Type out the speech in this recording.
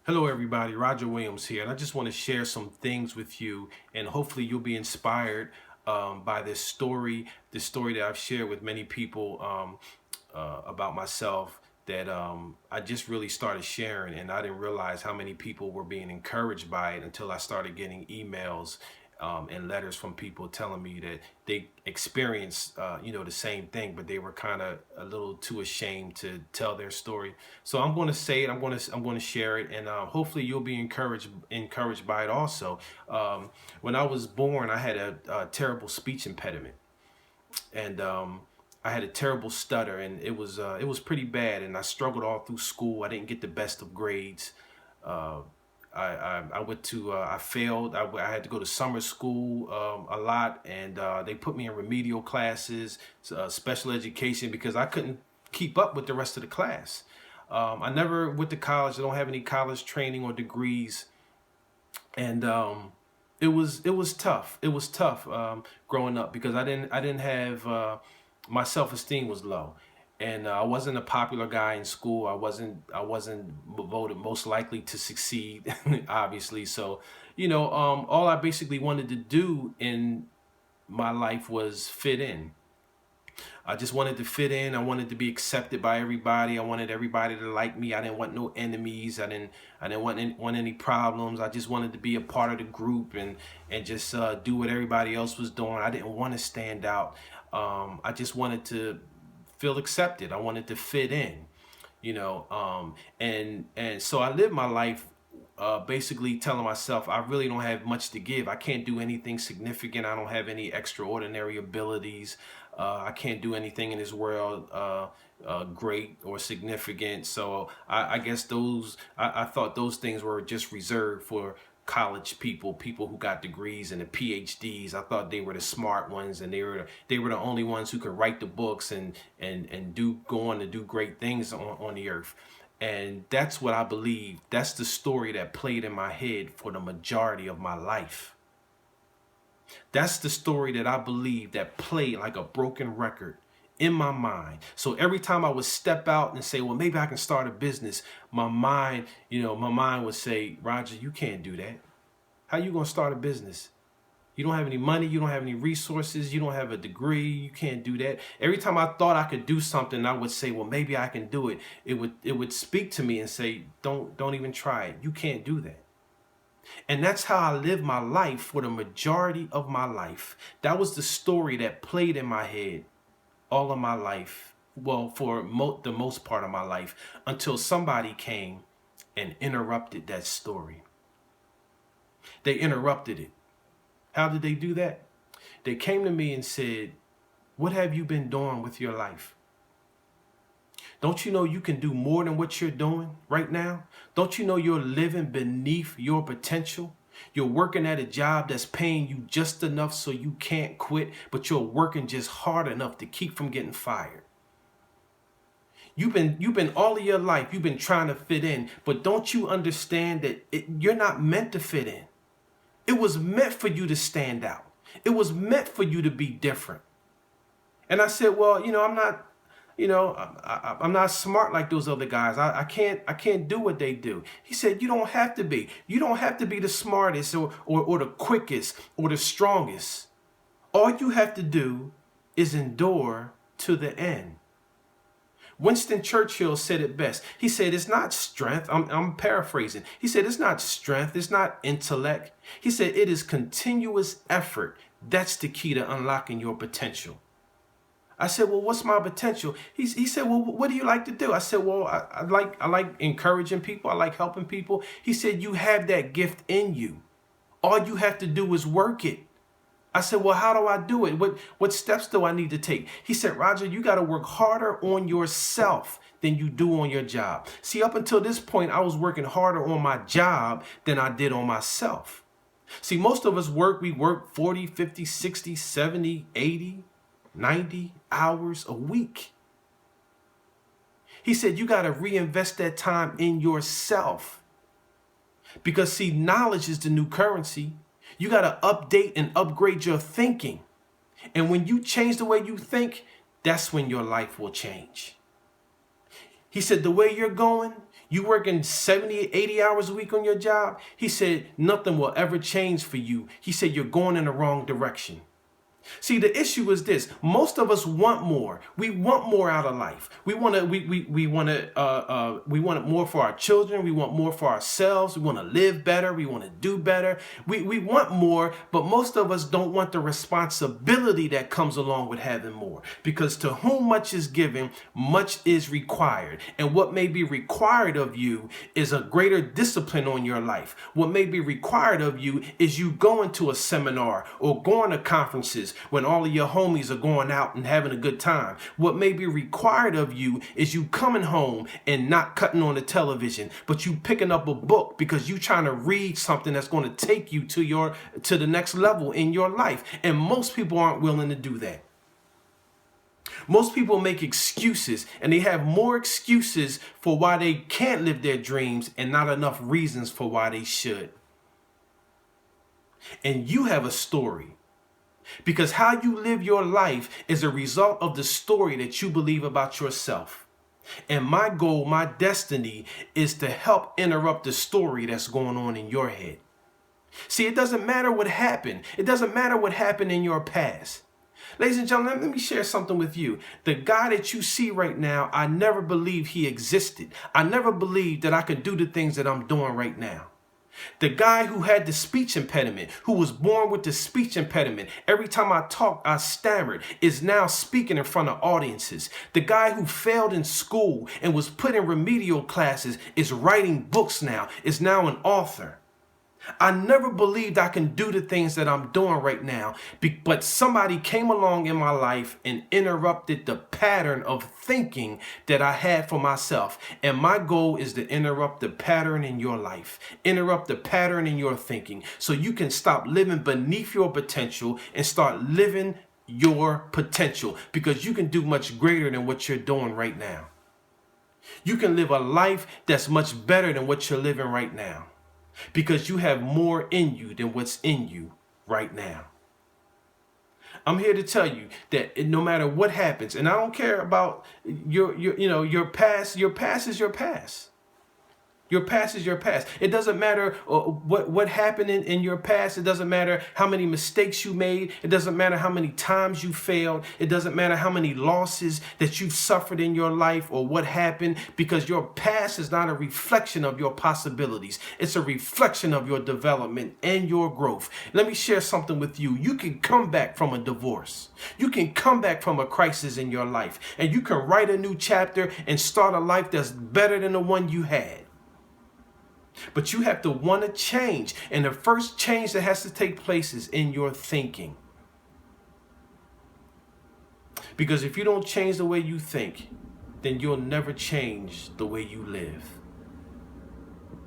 Hello, everybody. Roger Williams here, and I just want to share some things with you, and hopefully, you'll be inspired by this story that I've shared with many people about myself. That I just really started sharing, and I didn't realize how many people were being encouraged by it until I started getting emails and letters from people telling me that they experienced, the same thing, but they were kind of a little too ashamed to tell their story. So I'm going to say it. I'm going to share it, and hopefully you'll be encouraged by it also. When I was born, I had a terrible speech impediment, and I had a terrible stutter, and it was pretty bad, and I struggled all through school. I didn't get the best of grades. Uh, I went to I failed. I had to go to summer school a lot, and they put me in remedial classes, special education, because I couldn't keep up with the rest of the class. I never went to college. I don't have any college training or degrees, and it was tough. It was tough growing up because I didn't have my self-esteem was low, and I wasn't a popular guy in school. I wasn't voted most likely to succeed, obviously. So, all I basically wanted to do in my life was fit in. I just wanted to fit in. I wanted to be accepted by everybody. I wanted everybody to like me. I didn't want no enemies. I didn't want any problems. I just wanted to be a part of the group and just do what everybody else was doing. I didn't want to stand out. I just wanted to feel accepted. I wanted to fit in, and so I lived my life basically telling myself I really don't have much to give. I can't do anything significant. I don't have any extraordinary abilities. I can't do anything in this world great or significant. So I guess I thought those things were just reserved for college people who got degrees and the PhDs. I thought they were the smart ones, and they were the only ones who could write the books and go on to do great things on the earth. And that's what I believe. That's the story that played in my head for the majority of my life. That's the story that I believe that played like a broken record in my mind. So every time I would step out and say, well, maybe I can start a business, my mind would say, Roger, you can't do that. How you gonna start a business? You don't have any money, you don't have any resources, you don't have a degree, you can't do that. Every time I thought I could do something, I would say, well, maybe I can do it. It would speak to me and say, don't even try it. You can't do that. And that's how I lived my life for the majority of my life. That was the story that played in my head all of my life. Well, for the most part of my life, until somebody came and interrupted that story. They interrupted it. How did they do that? They came to me and said, what have you been doing with your life? Don't you know you can do more than what you're doing right now? Don't you know you're living beneath your potential? You're working at a job that's paying you just enough so you can't quit, but you're working just hard enough to keep from getting fired. You've been all of your life, you've been trying to fit in, but don't you understand that you're not meant to fit in? It was meant for you to stand out. It was meant for you to be different. And I said, well, I'm not, I'm not smart like those other guys. I can't do what they do. He said, you don't have to be. You don't have to be the smartest or the quickest or the strongest. All you have to do is endure to the end. Winston Churchill said it best. He said, it's not strength. I'm paraphrasing. He said, it's not strength. It's not intellect. He said, it is continuous effort. That's the key to unlocking your potential. I said, well, what's my potential? He said, well, what do you like to do? I said, well, I like encouraging people. I like helping people. He said, you have that gift in you. All you have to do is work it. I said, well, how do I do it? What steps do I need to take? He said, Roger, you got to work harder on yourself than you do on your job. See, up until this point, I was working harder on my job than I did on myself. See, most of us we work 40, 50, 60, 70, 80, 90 hours a week. He said, you got to reinvest that time in yourself. Because, see, knowledge is the new currency. You got to update and upgrade your thinking. And when you change the way you think, that's when your life will change. He said, the way you're going, You working 70, 80 hours a week on your job? He said, nothing will ever change for you. He said, you're going in the wrong direction. See, the issue is this: most of us want more. We want more out of life. We want it more for our children. We want more for ourselves. We want to live better. We want to do better. We want more, but most of us don't want the responsibility that comes along with having more. Because to whom much is given, much is required. And what may be required of you is a greater discipline on your life. What may be required of you is you going to a seminar or going to conferences when all of your homies are going out and having a good time. What may be required of you is you coming home and not cutting on the television, but you picking up a book because you trying to read something that's going to take you to the next level in your life. And most people aren't willing to do that. Most people make excuses, and they have more excuses for why they can't live their dreams and not enough reasons for why they should. And you have a story. Because how you live your life is a result of the story that you believe about yourself. And my goal, my destiny, is to help interrupt the story that's going on in your head. See, it doesn't matter what happened. It doesn't matter what happened in your past. Ladies and gentlemen, let me share something with you. The guy that you see right now, I never believed he existed. I never believed that I could do the things that I'm doing right now. The guy who had the speech impediment, who was born with the speech impediment, every time I talked, I stammered, is now speaking in front of audiences. The guy who failed in school and was put in remedial classes is writing books now, is now an author. I never believed I can do the things that I'm doing right now, but somebody came along in my life and interrupted the pattern of thinking that I had for myself. And my goal is to interrupt the pattern in your life, interrupt the pattern in your thinking, so you can stop living beneath your potential and start living your potential, because you can do much greater than what you're doing right now. You can live a life that's much better than what you're living right now, because you have more in you than what's in you right now. I'm here to tell you that no matter what happens, and I don't care about your past. Your past is your past. Your past is your past. It doesn't matter what happened in your past. It doesn't matter how many mistakes you made. It doesn't matter how many times you failed. It doesn't matter how many losses that you've suffered in your life or what happened, because your past is not a reflection of your possibilities. It's a reflection of your development and your growth. Let me share something with you. You can come back from a divorce. You can come back from a crisis in your life, and you can write a new chapter and start a life that's better than the one you had. But you have to want to change. And the first change that has to take place is in your thinking. Because if you don't change the way you think, then you'll never change the way you live.